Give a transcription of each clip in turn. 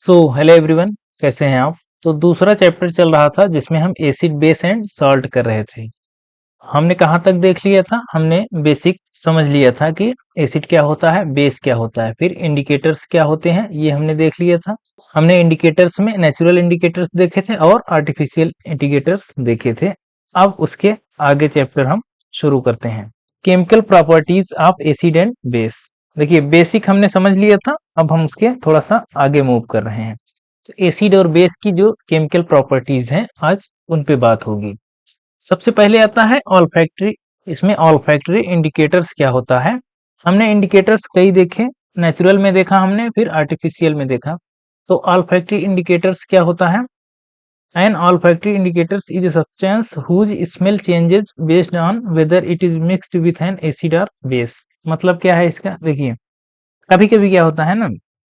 So hello everyone, कैसे हैं आप। तो दूसरा चैप्टर चल रहा था जिसमें हम एसिड बेस एंड सॉल्ट कर रहे थे। हमने कहाँ तक देख लिया था, हमने बेसिक समझ लिया था कि एसिड क्या होता है, बेस क्या होता है, फिर इंडिकेटर्स क्या होते हैं ये हमने देख लिया था। हमने इंडिकेटर्स में नेचुरल इंडिकेटर्स देखे थे और आर्टिफिशियल इंडिकेटर्स देखे थे। अब उसके आगे चैप्टर हम शुरू करते हैं। Chemical properties of acid and base. देखिए बेसिक हमने समझ लिया था, अब हम उसके थोड़ा सा आगे मूव कर रहे हैं। तो एसिड और बेस की जो केमिकल प्रॉपर्टीज हैं आज उन पे बात होगी। सबसे पहले आता है ऑल्फैक्टरी। इसमें ऑल्फैक्टरी इंडिकेटर्स क्या होता है। हमने इंडिकेटर्स कई देखे, नेचुरल में देखा हमने, फिर आर्टिफिशियल में देखा। तो ऑल्फैक्टरी इंडिकेटर्स क्या होता है। An olfactory indicators is a substance whose smell changes based on whether it is mixed with an acid और बेस। मतलब क्या है इसका, देखिए कभी कभी क्या होता है ना,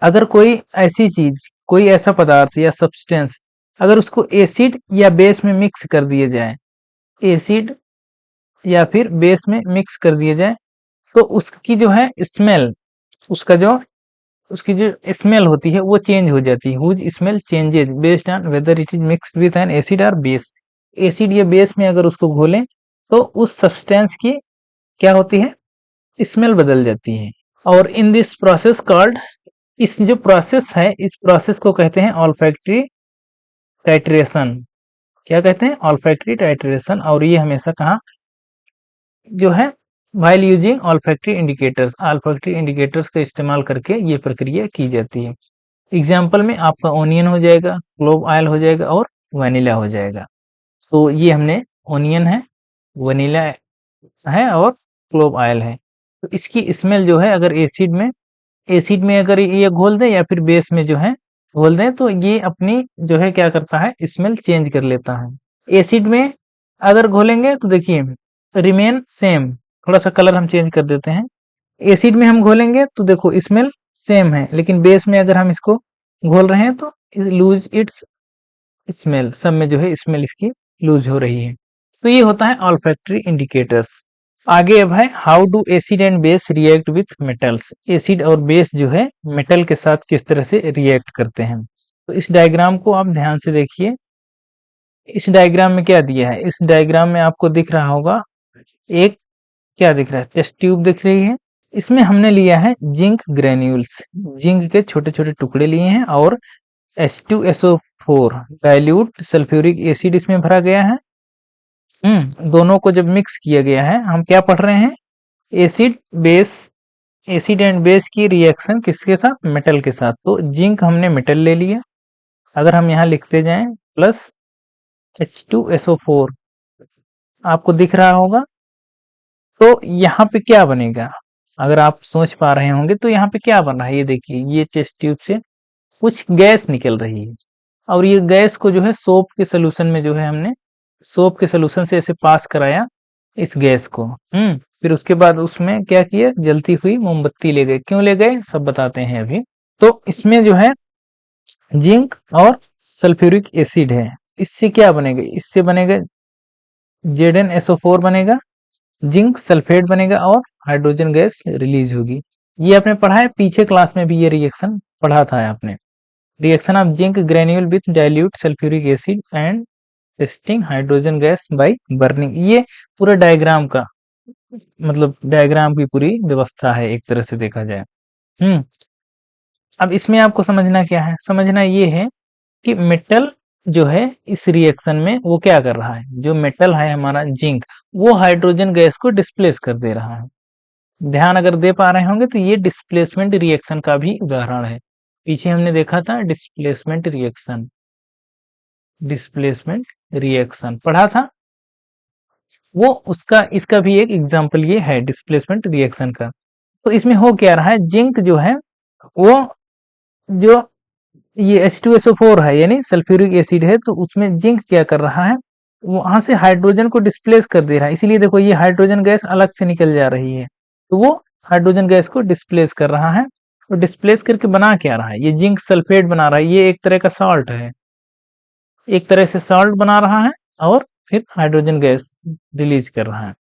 अगर कोई ऐसी चीज, कोई ऐसा पदार्थ या सब्सटेंस अगर उसको एसिड या बेस में मिक्स कर दिया जाए, एसिड या फिर बेस में मिक्स कर दिया जाए, तो उसकी जो है स्मेल, उसका जो उसकी जो स्मेल होती है वो चेंज हो जाती है। Whose smell changes based on whether it is mixed with an acid और बेस। एसिड या बेस में अगर उसको घोलें तो उस सब्सटेंस की क्या होती है, स्मेल बदल जाती है। और इन दिस प्रोसेस कॉल्ड, इस जो प्रोसेस है इस प्रोसेस को कहते हैं ऑल्फैक्टरी टाइट्रेशन। क्या कहते हैं, ऑल्फैक्टरी टाइट्रेशन। और ये हमेशा कहाँ जो है, while using olfactory indicators, olfactory indicators का इस्तेमाल करके ये प्रक्रिया की जाती है। एग्जाम्पल में आपका ओनियन हो जाएगा, क्लोव ऑयल हो जाएगा और वनीला हो जाएगा। तो ये हमने ओनियन है, वनीला है और क्लोव ऑयल है। तो इसकी स्मेल जो है अगर एसिड में अगर ये घोल दें या फिर बेस में जो है घोल दें तो ये अपनी जो है क्या करता है, स्मेल चेंज कर लेता है। एसिड में अगर घोलेंगे तो देखिए रिमेन सेम, थोड़ा सा कलर हम चेंज कर देते हैं। एसिड में हम घोलेंगे तो देखो स्मेल सेम है, लेकिन बेस में अगर हम इसको घोल रहे हैं तो लूज इट्स स्मेल, सब में जो है स्मेल इसकी लूज हो रही है। तो ये होता है ऑल्फैक्टरी इंडिकेटर्स। आगे अब है how do acid and base react with metals. Acid और बेस जो है मेटल के साथ किस तरह से रिएक्ट करते हैं। तो इस डायग्राम को आप ध्यान से देखिए। इस डायग्राम में क्या दिया है, इस डायग्राम में आपको दिख रहा होगा एक, क्या दिख रहा है, टेस्ट ट्यूब दिख रही है। इसमें हमने लिया है जिंक ग्रेन्यूल्स, जिंक के छोटे छोटे टुकड़े लिए हैं और H2SO4 डाइल्यूट सल्फ्यूरिक एसिड इसमें भरा गया है। दोनों को जब मिक्स किया गया है, हम क्या पढ़ रहे हैं, acid base, acid and base की रिएक्शन किसके साथ, मेटल के साथ। तो जिंक हमने मेटल ले लिया, अगर हम यहाँ लिखते जाएं प्लस H2SO4 आपको दिख रहा होगा। तो यहाँ पे क्या बनेगा, अगर आप सोच पा रहे होंगे तो यहाँ पे क्या बन रहा है, ये देखिए ये टेस्ट ट्यूब से कुछ गैस निकल रही है और ये गैस को जो है सोप के सोल्यूशन में जो है हमने सोप के सोल्यूशन से ऐसे पास कराया इस गैस को। फिर उसके बाद उसमें क्या किया, जलती हुई मोमबत्ती ले गए। क्यों ले गए सब बताते हैं अभी। तो इसमें जो है जिंक और सल्फ्यूरिक एसिड है, इससे क्या बनेगा, इससे बनेगा ZnSO4 बनेगा, जिंक सल्फेट बनेगा और हाइड्रोजन गैस रिलीज होगी। ये आपने पढ़ा है पीछे क्लास में भी, ये रिएक्शन पढ़ा था आपने। Reaction of zinc granule with dilute sulphuric acid and testing hydrogen gas by burning. ये पूरा डायग्राम का मतलब डायग्राम की पूरी व्यवस्था है एक तरह से देखा जाए। हम्म अब इसमें आपको समझना क्या है, समझना ये है कि मेटल जो है इस रिएक्शन में वो क्या कर रहा है, जो मेटल है हमारा जिंक, वो हाइड्रोजन गैस को डिस्प्लेस कर दे रहा है। ध्यान अगर दे पा रहे होंगे तो ये डिस्प्लेसमेंट रिएक्शन का भी उदाहरण है। पीछे हमने देखा था डिस्प्लेसमेंट रिएक्शन, डिस्प्लेसमेंट रिएक्शन पढ़ा था, वो उसका इसका भी एक एग्जांपल ये है डिस्प्लेसमेंट रिएक्शन का। तो इसमें हो क्या रहा है, जिंक जो है वो जो ये H2SO4 है यानी सल्फ्यूरिक एसिड है, तो उसमें जिंक क्या कर रहा है, वहां से हाइड्रोजन को डिस्प्लेस कर दे रहा है। इसीलिए देखो ये हाइड्रोजन गैस अलग से निकल जा रही है, तो वो हाइड्रोजन गैस को डिस्प्लेस कर रहा है। और डिस्प्लेस करके बना क्या रहा है, ये जिंक सल्फेट बना रहा है, ये एक तरह का सॉल्ट है, एक तरह से सॉल्ट बना रहा है और फिर हाइड्रोजन गैस रिलीज कर रहा है।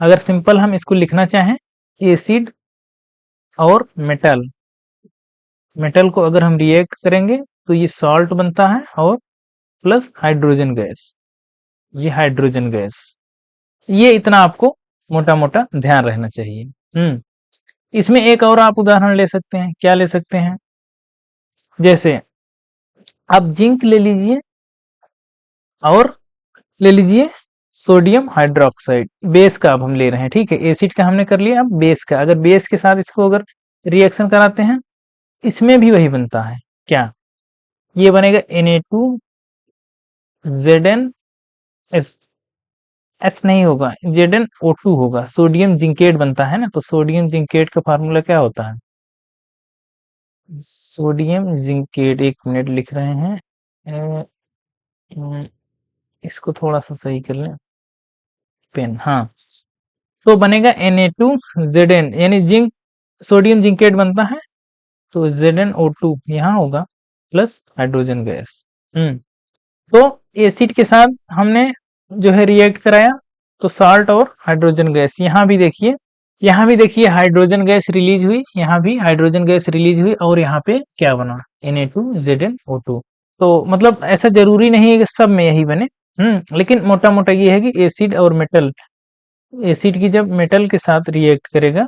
अगर सिंपल हम इसको लिखना चाहें, एसिड और मेटल, मेटल को अगर हम रिएक्ट करेंगे तो ये सॉल्ट बनता है और प्लस हाइड्रोजन गैस, ये हाइड्रोजन गैस। ये इतना आपको मोटा मोटा ध्यान रहना चाहिए। इसमें एक और आप उदाहरण ले सकते हैं। क्या ले सकते हैं? जैसे आप जिंक ले लीजिए और ले लीजिए सोडियम हाइड्रोक्साइड, बेस का अब हम ले रहे हैं, ठीक है। एसिड का हमने कर लिया, अब बेस का। अगर बेस के साथ इसको अगर रिएक्शन कराते हैं, इसमें भी वही बनता है। क्या? ये बनेगा Na2Zn, एस नहीं होगा, ZnO2 होगा। सोडियम जिंकेट बनता है ना, तो सोडियम जिंकेट का फार्मूला क्या होता है? सोडियम जिंकेट, एक मिनट लिख रहे हैं। इसको थोड़ा सा सही कर लें, पेन, हाँ। तो बनेगा Na2Zn, यानी जिंक, सोडियम जिंकेट बनता है, तो ZnO2 यहाँ होगा प्लस हाइड्रोजन गैस। तो एसिड के साथ हमने जो है रिएक्ट कराया, तो साल्ट और हाइड्रोजन गैस। यहाँ भी देखिए, यहाँ भी देखिए हाइड्रोजन गैस रिलीज हुई, यहाँ भी हाइड्रोजन गैस रिलीज हुई, और यहाँ पे क्या बना? Na2ZnO2। तो मतलब ऐसा जरूरी नहीं है कि सब में यही बने। लेकिन मोटा मोटा ये है कि एसिड और मेटल, एसिड की जब मेटल के साथ रिएक्ट करेगा,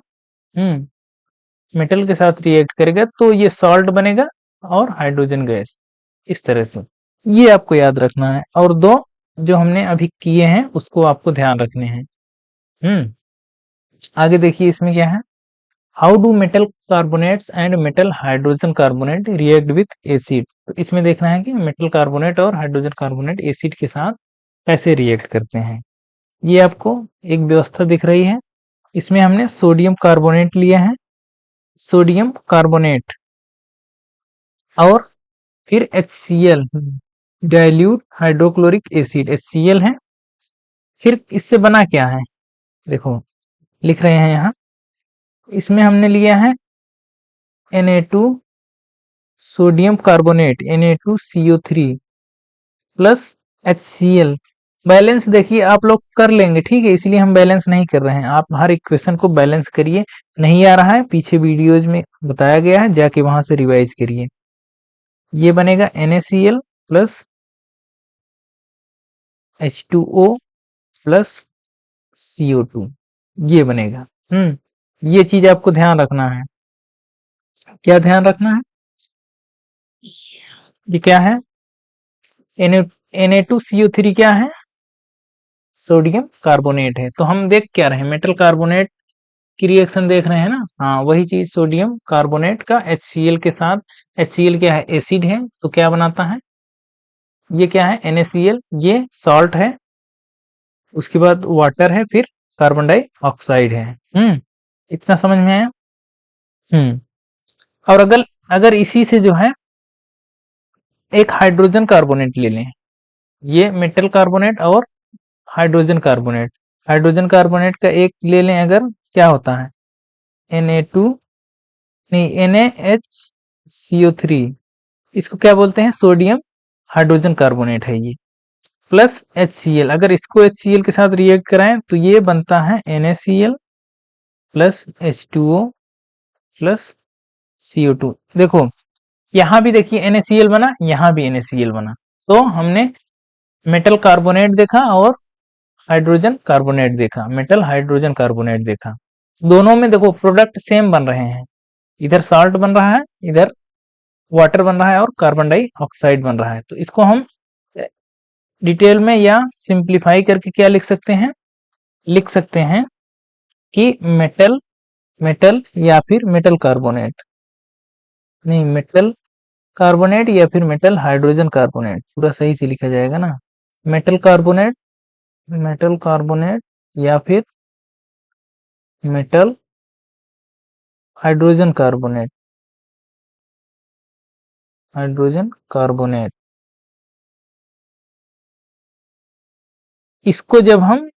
मेटल के साथ रिएक्ट करेगा, तो ये सॉल्ट बनेगा और हाइड्रोजन गैस, इस तरह से। ये आपको याद रखना है। और दो जो हमने अभी किए हैं उसको आपको ध्यान रखने हैं। आगे देखिए इसमें क्या है। How do metal carbonates and metal hydrogen carbonate react with acid. तो इसमें देखना है कि मेटल कार्बोनेट और हाइड्रोजन कार्बोनेट एसिड के साथ कैसे रिएक्ट करते हैं। ये आपको एक व्यवस्था दिख रही है। इसमें हमने सोडियम कार्बोनेट लिया है, सोडियम कार्बोनेट, और फिर HCl, dilute hydrochloric acid, HCl है। फिर इससे बना क्या है, देखो लिख रहे हैं यहाँ। इसमें हमने लिया है Na2 sodium carbonate, Na2CO3 plus HCl। Balance देखिए आप लोग कर लेंगे, ठीक है, इसलिए हम बैलेंस नहीं कर रहे हैं। आप हर इक्वेशन को बैलेंस करिए। नहीं आ रहा है, पीछे वीडियोज में बताया गया है, जाके वहां से रिवाइज करिए। ये बनेगा NaCl plus H2O plus CO2, ये बनेगा। ये चीज आपको ध्यान रखना है। क्या ध्यान रखना है? ये क्या है? Na2CO3 क्या है? सोडियम कार्बोनेट है। तो हम देख क्या रहे हैं, मेटल कार्बोनेट की रिएक्शन देख रहे हैं ना। हाँ, वही चीज सोडियम कार्बोनेट का HCl के साथ। HCl क्या है? एसिड है, तो क्या बनाता है? ये क्या है? NaCl, ये सॉल्ट है, उसके बाद वाटर है, फिर कार्बन डाइऑक्साइड है। इतना समझ में आया? और अगर अगर इसी से जो है एक हाइड्रोजन कार्बोनेट ले लें, ये मेटल कार्बोनेट और हाइड्रोजन कार्बोनेट, हाइड्रोजन कार्बोनेट का एक ले लें अगर, क्या होता है? Na2, नहीं, NaHCO3, इसको क्या बोलते हैं? सोडियम हाइड्रोजन कार्बोनेट है ये, प्लस HCl। अगर इसको HCl के साथ रिएक्ट कराएं तो ये बनता है NaCl plus H2O plus CO2। देखो यहाँ भी देखिए NaCl बना, यहाँ भी NaCl बना। तो हमने मेटल कार्बोनेट देखा और हाइड्रोजन कार्बोनेट देखा, मेटल हाइड्रोजन कार्बोनेट देखा। दोनों में देखो प्रोडक्ट सेम बन रहे हैं, इधर साल्ट बन रहा है, इधर वाटर बन रहा है, और कार्बन डाइऑक्साइड बन रहा है। तो इसको हम डिटेल में या सिंप्लीफाई करके क्या लिख सकते हैं? लिख सकते हैं कि मेटल मेटल या फिर मेटल कार्बोनेट, नहीं, मेटल कार्बोनेट या फिर मेटल हाइड्रोजन कार्बोनेट, पूरा सही से लिखा जाएगा ना। मेटल कार्बोनेट, मेटल कार्बोनेट या फिर metal hydrogen carbonate, hydrogen carbonate. इसको जब हम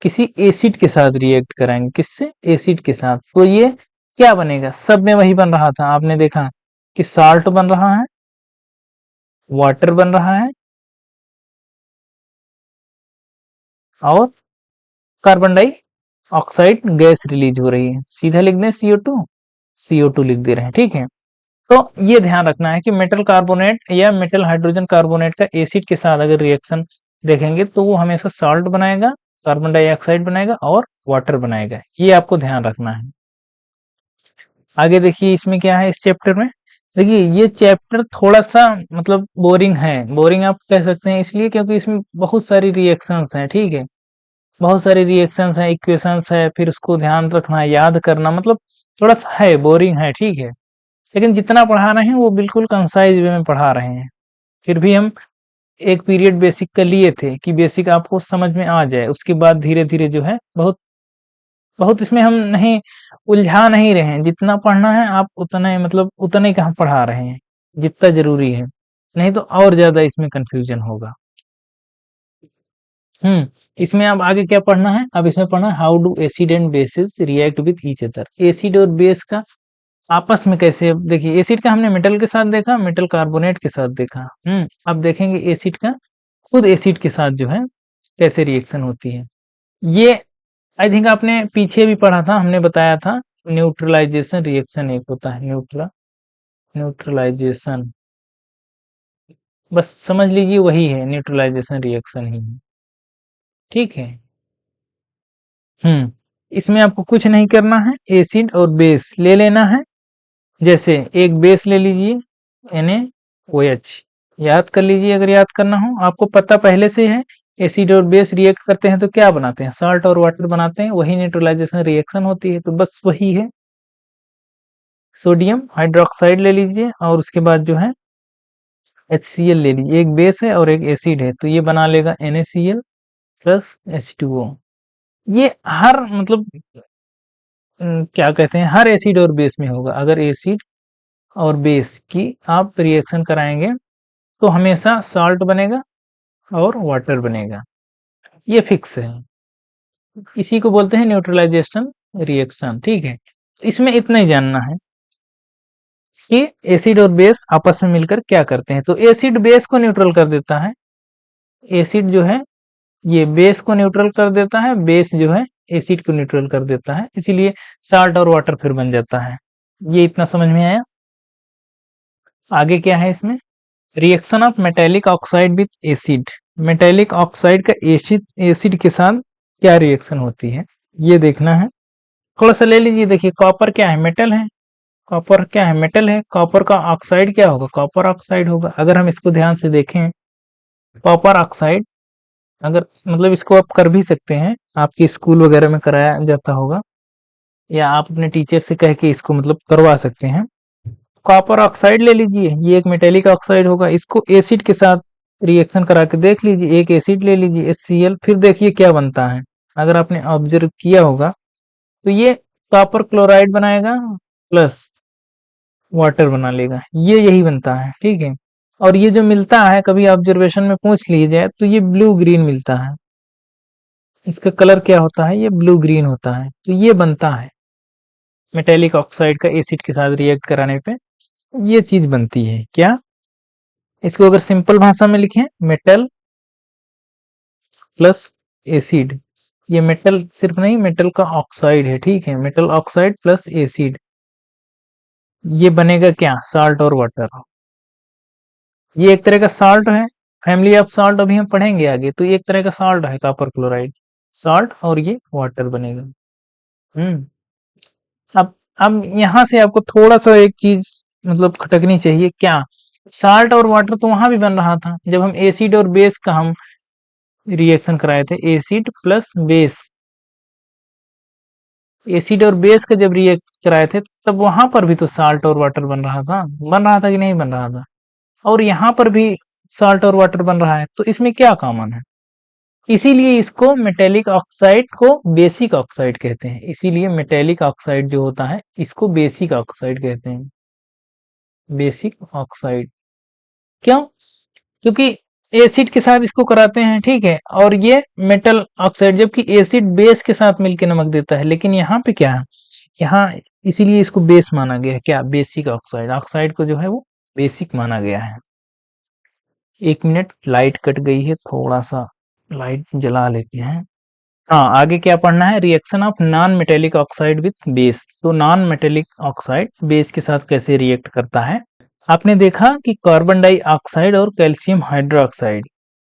किसी एसिड के साथ रिएक्ट कराएंगे, किससे? एसिड के साथ, तो ये क्या बनेगा? सब में वही बन रहा था, आपने देखा कि साल्ट बन रहा है, वाटर बन रहा है, और कार्बन डाइऑक्साइड गैस रिलीज हो रही है। सीधा लिख दें CO2, CO2 लिख दे रहे हैं, ठीक है। तो ये ध्यान रखना है कि मेटल कार्बोनेट या मेटल हाइड्रोजन कार्बोनेट का एसिड के साथ अगर रिएक्शन देखेंगे तो वो हमेशा सॉल्ट बनाएगा, कार्बन डाइऑक्साइड बनाएगा और वाटर बनाएगा। ये आपको ध्यान रखना है। आगे देखिए इसमें क्या है इस चैप्टर में। देखिए ये चैप्टर थोड़ा सा मतलब बोरिंग है, बोरिंग आप कह सकते हैं इसलिए क्योंकि इसमें बहुत सारी रिएक्शंस हैं, ठीक है। बहुत सारी रिएक्शंस हैं, इक्वेशंस है, फिर उसको ध्यान रखना, याद करना, मतलब थोड़ा सा है, बोरिंग है, ठीक है। लेकिन जितना पढ़ा रहे हैं वो बिल्कुल कंसाइज वे में पढ़ा रहे हैं। फिर भी हम एक पीरियड बेसिक का लिए थे कि बेसिक आपको समझ में आ जाए, उसके बाद धीरे-धीरे जो है बहुत बहुत इसमें हम नहीं उलझा नहीं रहे हैं। जितना पढ़ना है आप उतना ही मतलब उतना ही का हम पढ़ा रहे हैं, जितना ज़रूरी है। नहीं तो और ज़्यादा इसमें कन्फ्यूजन होगा। इसमें अब आगे क्या पढ़ना है? अब इसमें पढ़ना है how do acid and bases react with each other. Acid और बेस का आपस में कैसे, अब देखिए एसिड का हमने मेटल के साथ देखा, मेटल कार्बोनेट के साथ देखा। अब देखेंगे एसिड का खुद एसिड के साथ जो है कैसे रिएक्शन होती है। ये आई थिंक आपने पीछे भी पढ़ा था, हमने बताया था न्यूट्रलाइजेशन रिएक्शन एक होता है, न्यूट्रलाइजेशन, बस समझ लीजिए वही है, न्यूट्रलाइजेशन रिएक्शन ही है, ठीक है। इसमें आपको कुछ नहीं करना है, एसिड और बेस ले लेना है। जैसे एक बेस ले लीजिए NaOH, याद कर लीजिए अगर याद करना हो, आपको पता पहले से है। एसिड और बेस रिएक्ट करते हैं तो क्या बनाते हैं? साल्ट और वाटर बनाते हैं, वही न्यूट्रलाइजेशन रिएक्शन होती है, तो बस वही है। सोडियम हाइड्रोक्साइड ले लीजिए और उसके बाद जो है HCl ले लीजिए, एक बेस है और एक एसिड है, तो ये बना लेगा NaCl प्लस H2O। ये हर मतलब क्या कहते हैं, हर एसिड और बेस में होगा। अगर एसिड और बेस की आप रिएक्शन कराएंगे तो हमेशा साल्ट बनेगा और वाटर बनेगा, ये फिक्स है। इसी को बोलते हैं न्यूट्रलाइजेशन रिएक्शन, ठीक है। इसमें इतना ही जानना है कि एसिड और बेस आपस में मिलकर क्या करते हैं। तो एसिड बेस को न्यूट्रल कर देता है, एसिड जो है ये बेस को न्यूट्रल कर देता है, बेस जो है एसिड को न्यूट्रल कर देता है, इसीलिए साल्ट और वाटर फिर बन जाता है। ये इतना समझ में आया। आगे क्या है इसमें, reaction of metallic oxide with acid. Metallic oxide का एसिड एसिड के साथ क्या रिएक्शन होती है ये देखना है। थोड़ा सा ले लीजिए, देखिए कॉपर क्या है, मेटल है। कॉपर क्या है, मेटल है। कॉपर का ऑक्साइड क्या होगा, कॉपर ऑक्साइड होगा। अगर हम इसको ध्यान से देखें, कॉपर ऑक्साइड, अगर मतलब इसको आप कर भी सकते हैं, आपके स्कूल वगैरह में कराया जाता होगा, या आप अपने टीचर से कह के इसको मतलब करवा सकते हैं। कॉपर ऑक्साइड ले लीजिए, ये एक मेटेलिक ऑक्साइड होगा, इसको एसिड के साथ रिएक्शन करा के देख लीजिए, एक एसिड ले लीजिए HCl, फिर देखिए क्या बनता है। अगर आपने ऑब्जर्व किया होगा तो ये कॉपर क्लोराइड बनाएगा प्लस वाटर बना लेगा, ये यही बनता है, ठीक है। और ये जो मिलता है, कभी ऑब्जर्वेशन में पूछ लीजिए तो ये ब्लू ग्रीन मिलता है, इसका कलर क्या होता है, ये ब्लू ग्रीन होता है, तो ये बनता है मेटेलिक ऑक्साइड का एसिड के साथ रिएक्ट कराने पे ये चीज बनती है। क्या, इसको अगर सिंपल भाषा में लिखें, मेटल प्लस एसिड, ये मेटल सिर्फ नहीं, मेटल का ऑक्साइड है, ठीक है, मेटल ऑक्साइड प्लस एसिड, ये बनेगा क्या, साल्ट और वाटर। ये एक तरह का साल्ट है, फैमिली ऑफ साल्ट अभी हम पढ़ेंगे आगे, तो ये एक तरह का साल्ट है, कॉपर क्लोराइड साल्ट, और ये वाटर बनेगा। हम्म अब अब यहाँ से आपको थोड़ा सा एक चीज मतलब खटकनी चाहिए, क्या, साल्ट और वाटर तो वहां भी बन रहा था जब हम एसिड और बेस का हम रिएक्शन कराए थे, एसिड प्लस बेस, एसिड और बेस का जब रिएक्ट कराए थे तब वहां पर भी तो साल्ट और वाटर बन रहा था कि नहीं बन रहा था, और यहाँ पर भी साल्ट और वाटर बन रहा है, तो इसमें क्या कॉमन है। इसीलिए इसको मेटेलिक ऑक्साइड को बेसिक ऑक्साइड कहते हैं, इसीलिए मेटेलिक ऑक्साइड जो होता है इसको बेसिक ऑक्साइड कहते हैं, बेसिक ऑक्साइड। क्यों, क्योंकि एसिड के साथ इसको कराते हैं, ठीक है, और ये मेटल ऑक्साइड, जबकि एसिड बेस के साथ मिलकर नमक देता है, लेकिन यहाँ पे क्या है, यहाँ इसीलिए इसको बेस माना गया है, क्या, बेसिक ऑक्साइड, ऑक्साइड को जो है वो बेसिक माना गया है। 1 मिनट, लाइट कट गई है, थोड़ा सा लाइट जला लेते हैं। हाँ, आगे क्या पढ़ना है, reaction of non metallic oxide with base. तो नॉन मेटेलिक ऑक्साइड बेस के साथ कैसे रिएक्ट करता है। आपने देखा कि कार्बन डाइऑक्साइड और कैल्शियम हाइड्रोक्साइड,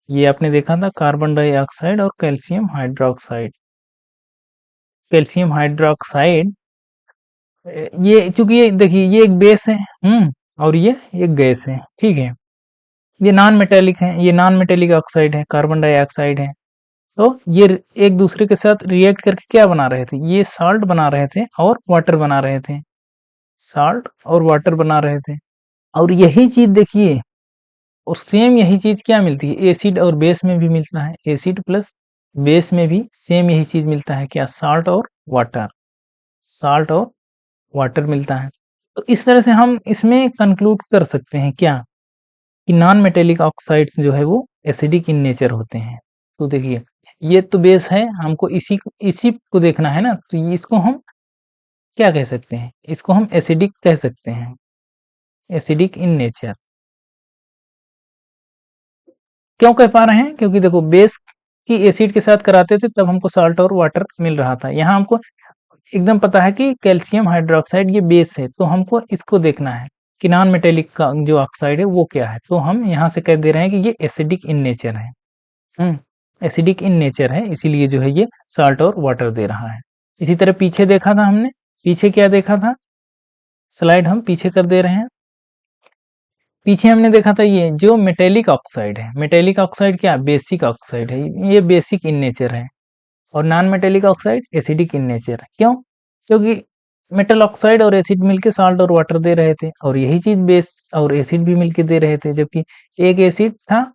ये आपने देखा था कार्बन डाइऑक्साइड और कैल्शियम हाइड्रोक्साइड। कैल्शियम हाइड्रोक्साइड ये चूंकि ये देखिए ये एक बेस है, और ये एक गैस है, ठीक है। ये नॉन मेटेलिक है, ये नॉन मेटेलिक ऑक्साइड है, कार्बन डाइऑक्साइड है। तो ये एक दूसरे के साथ रिएक्ट करके क्या बना रहे थे, ये साल्ट बना रहे थे और वाटर बना रहे थे, साल्ट और वाटर बना रहे थे। और यही चीज देखिए, और सेम यही चीज क्या मिलती है, एसिड और बेस में भी मिलता है, एसिड प्लस बेस में भी सेम यही चीज मिलता है, क्या, साल्ट और वाटर, साल्ट और वाटर मिलता है। तो इस तरह से हम इसमें कंक्लूड कर सकते हैं क्या, कि नॉन मेटेलिक ऑक्साइड्स जो है वो एसिडिक इन नेचर होते हैं। तो देखिए ये तो बेस है, हमको इसी को देखना है ना, तो इसको हम क्या कह सकते हैं, इसको हम एसिडिक कह सकते हैं, एसिडिक इन नेचर। क्यों कह पा रहे हैं, क्योंकि देखो बेस की एसिड के साथ कराते थे तब हमको साल्ट और वाटर मिल रहा था, यहाँ हमको एकदम पता है कि कैल्शियम हाइड्रोक्साइड ये बेस है, तो हमको इसको देखना है कि नॉन मेटेलिक का जो ऑक्साइड है वो क्या है, तो हम यहाँ से कह दे रहे हैं कि ये एसिडिक इन नेचर है। एसिडिक इन नेचर है, इसीलिए जो है ये साल्ट और वाटर दे रहा है। इसी तरह पीछे देखा था हमने, पीछे क्या देखा था, स्लाइड हम पीछे कर दे रहे हैं। पीछे हमने देखा था ये जो मेटेलिक ऑक्साइड है, मेटेलिक ऑक्साइड क्या, बेसिक ऑक्साइड है, ये बेसिक इन नेचर है। और non metallic oxide acidic in nature है। क्यों, क्योंकि मेटल ऑक्साइड और एसिड मिलके साल्ट और वाटर दे रहे थे, और यही चीज बेस और एसिड भी मिलके दे रहे थे, जबकि एक एसिड था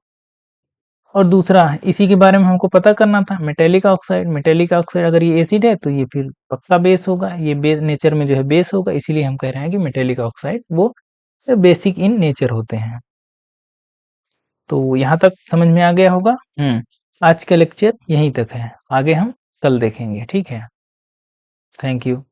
और दूसरा इसी के बारे में हमको पता करना था, मेटेलिक ऑक्साइड। मेटेलिक ऑक्साइड अगर ये एसिड है तो ये फिर पक्का बेस होगा, ये बेस नेचर में जो है बेस होगा, इसीलिए हम कह रहे हैं कि मेटेलिक ऑक्साइड वो बेसिक इन नेचर होते हैं। तो यहाँ तक समझ में आ गया होगा। आज का लेक्चर यहीं तक है, आगे हम कल देखेंगे, ठीक है। Thank you.